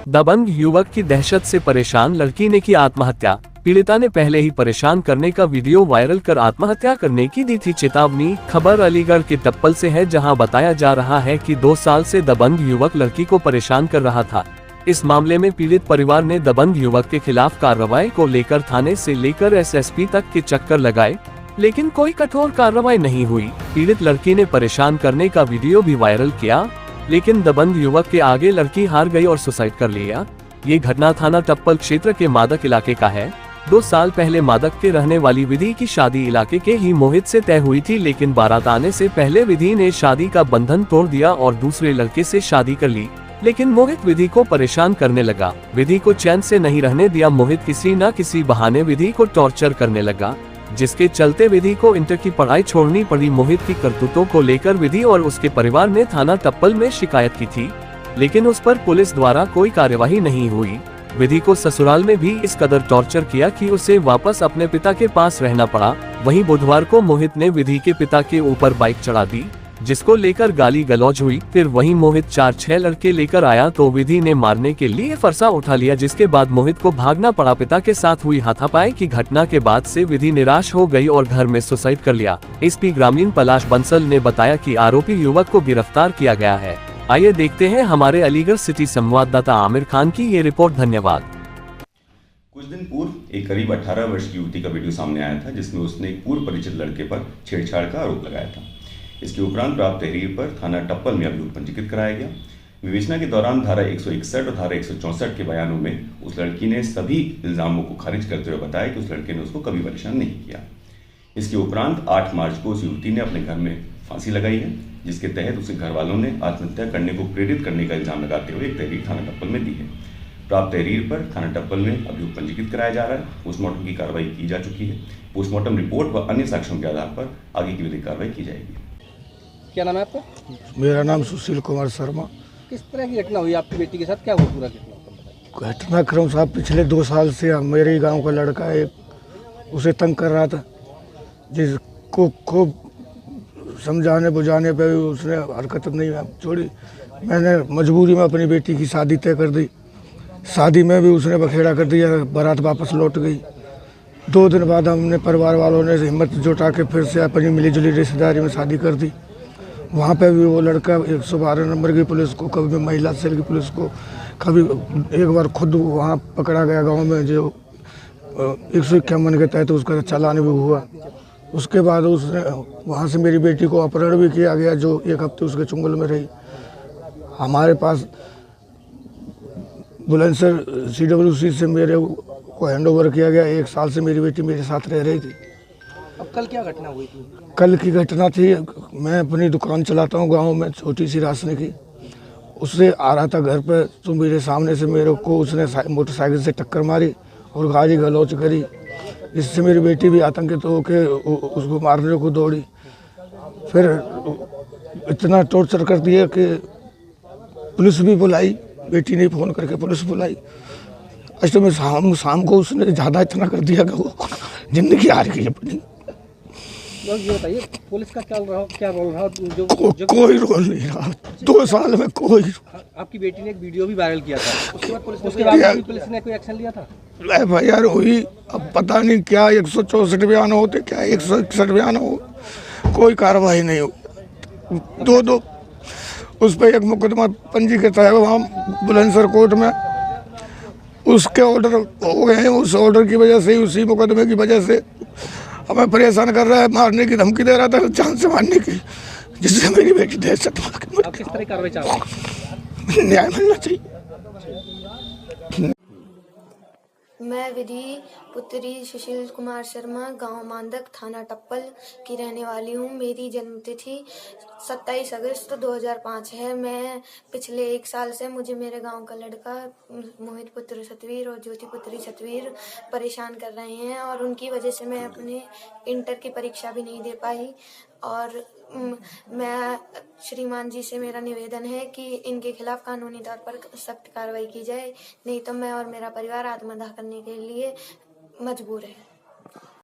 दबंग युवक की दहशत से परेशान लड़की ने की आत्महत्या। पीड़िता ने पहले ही परेशान करने का वीडियो वायरल कर आत्महत्या करने की दी थी चेतावनी। खबर अलीगढ़ के टप्पल से है, जहां बताया जा रहा है कि 2 साल से दबंग युवक लड़की को परेशान कर रहा था। इस मामले में पीड़ित परिवार ने दबंग युवक के खिलाफ कार्रवाई को लेकर थाने से लेकर एसएसपी तक के चक्कर लगाए, लेकिन कोई कठोर कार्रवाई नहीं हुई। पीड़ित लड़की ने परेशान करने का वीडियो भी वायरल किया, लेकिन दबंग युवक के आगे लड़की हार गई और सुसाइड कर लिया। ये घटना थाना टप्पल क्षेत्र के मादक इलाके का है। 2 साल पहले मादक के रहने वाली विधि की शादी इलाके के ही मोहित से तय हुई थी, लेकिन बारात आने से पहले विधि ने शादी का बंधन तोड़ दिया और दूसरे लड़के से शादी कर ली। लेकिन मोहित विधि को परेशान करने लगा। विधि को चैन से नहीं रहने दिया। मोहित किसी न किसी बहाने विधि को टॉर्चर करने लगा, जिसके चलते विधि को इंटर की पढ़ाई छोड़नी पड़ी। मोहित की करतूतों को लेकर विधि और उसके परिवार ने थाना टप्पल में शिकायत की थी, लेकिन उस पर पुलिस द्वारा कोई कार्यवाही नहीं हुई। विधि को ससुराल में भी इस कदर टॉर्चर किया कि उसे वापस अपने पिता के पास रहना पड़ा। वहीं बुधवार को मोहित ने विधि के पिता के ऊपर बाइक चढ़ा दी, जिसको लेकर गाली गलौज हुई। फिर वहीं मोहित 4-6 लड़के लेकर आया तो विधि ने मारने के लिए फरसा उठा लिया, जिसके बाद मोहित को भागना पड़ा। पिता के साथ हुई हाथापाई की घटना के बाद से विधि निराश हो गई और घर में सुसाइड कर लिया। एसपी ग्रामीण पलाश बंसल ने बताया कि आरोपी युवक को गिरफ्तार किया गया है। आइए देखते हैं हमारे अलीगढ़ सिटी संवाददाता आमिर खान की ये रिपोर्ट। धन्यवाद। कुछ दिन पूर्व एक करीब 18 वर्ष की युवती का वीडियो सामने आया था, जिसमें उसने एक पूर्व परिचित लड़के पर छेड़छाड़ का आरोप लगाया था। इसके उपरांत प्राप्त तहरीर पर थाना टप्पल में अभियोग पंजीकृत कराया गया। विवेचना के दौरान धारा 161 और धारा 164 के बयानों में उस लड़की ने सभी इल्जामों को खारिज करते हुए बताया कि उस लड़के ने उसको कभी परेशान नहीं किया। इसके उपरांत 8 मार्च को उस युवती ने अपने घर में फांसी लगाई है, जिसके तहत उसके घर वालों ने आत्महत्या करने को प्रेरित करने का इल्जाम लगाते हुए एक तहरीर थाना टप्पल में दी है। प्राप्त तहरीर पर थाना टप्पल में अभियोग पंजीकृत कराया जा रहा है। पोस्टमार्टम की कार्रवाई की जा चुकी है। पोस्टमार्टम रिपोर्ट व अन्य साक्ष्यों के आधार पर आगे की विधिक कार्रवाई की जाएगी। क्या नाम है आपका? मेरा नाम सुशील कुमार शर्मा। किस तरह की घटना हुई आपकी बेटी के साथ? क्या हुआ पूरा घटनाक्रम साहब, पिछले 2 साल से मेरे ही गांव का लड़का एक उसे तंग कर रहा था, जिसको खूब समझाने बुझाने पे भी उसने हरकत नहीं छोड़ी। मैंने मजबूरी में अपनी बेटी की शादी तय कर दी। शादी में भी उसने बखेड़ा कर दिया। बारात वापस लौट गई। 2 दिन बाद हमने परिवार वालों ने हिम्मत जुटा के फिर से अपनी मिलीजुली रिश्तेदारी में शादी कर दी। वहाँ पे भी वो लड़का 112 नंबर की पुलिस को, कभी महिला सेल की पुलिस को, कभी एक बार खुद वहाँ पकड़ा गया गांव में, जो 151 के तहत उसका चालान भी हुआ। उसके बाद उसने वहाँ से मेरी बेटी को अपहरण भी किया गया, जो 1 हफ्ते उसके चुंगल में रही। हमारे पास बुलंदशहर CWC से मेरे को हैंडओवर किया गया। 1 साल से मेरी बेटी मेरे साथ रह रही थी। अब कल क्या घटना हुई थी? कल की घटना थी, मैं अपनी दुकान चलाता हूँ गांव में, छोटी सी राशन की। उससे आ रहा था घर पे, तो मेरे सामने से मेरे को उसने मोटरसाइकिल से टक्कर मारी और गाली गलौज करी। इससे मेरी बेटी भी आतंकित होकर उसको मारने को दौड़ी। फिर इतना टॉर्चर कर दिया कि पुलिस भी बुलाई। बेटी ने फ़ोन करके पुलिस बुलाई। असल में शाम को उसने ज़्यादा इतना कर दिया कि वो जिंदगी हार गई अपनी। ये बताइए, पुलिस का क्या रोल रहा? कोई रोल नहीं रहा 2 साल में। कोई। आपकी बेटी ने एक वीडियो भी वायरल किया था, उसके बाद पुलिस ने कोई एक्शन लिया था? FIR हुई। अब पता नहीं क्या 164 बयान होते, क्या 161 बयान हो, कोई कार्रवाई नहीं हो। 2 उस पर एक मुकदमा पंजीकृत है वहाँ बुलंदशहर कोर्ट में। उसके ऑर्डर हो गए हैं। उस ऑर्डर की वजह से, उसी मुकदमे की वजह से हमें परेशान कर रहा है। मारने की धमकी दे रहा था, जान से मारने की, जिससे मेरी बेटी दहशत में। आप किस तरह की कार्रवाई चाहते हैं? न्याय मिलना चाहिए। मैं विधि पुत्री सुशील कुमार शर्मा, गांव मांदक, थाना टप्पल की रहने वाली हूं। मेरी जन्मतिथि 27 अगस्त 2005 है। मैं पिछले 1 साल से मुझे मेरे गांव का लड़का मोहित पुत्र सतवीर और ज्योति पुत्री सतवीर परेशान कर रहे हैं, और उनकी वजह से मैं अपने इंटर की परीक्षा भी नहीं दे पाई। और मैं श्रीमान जी से मेरा निवेदन है कि इनके खिलाफ कानूनी तौर पर सख्त कार्रवाई की जाए, नहीं तो मैं और मेरा परिवार आत्मदाह करने के लिए मजबूर है।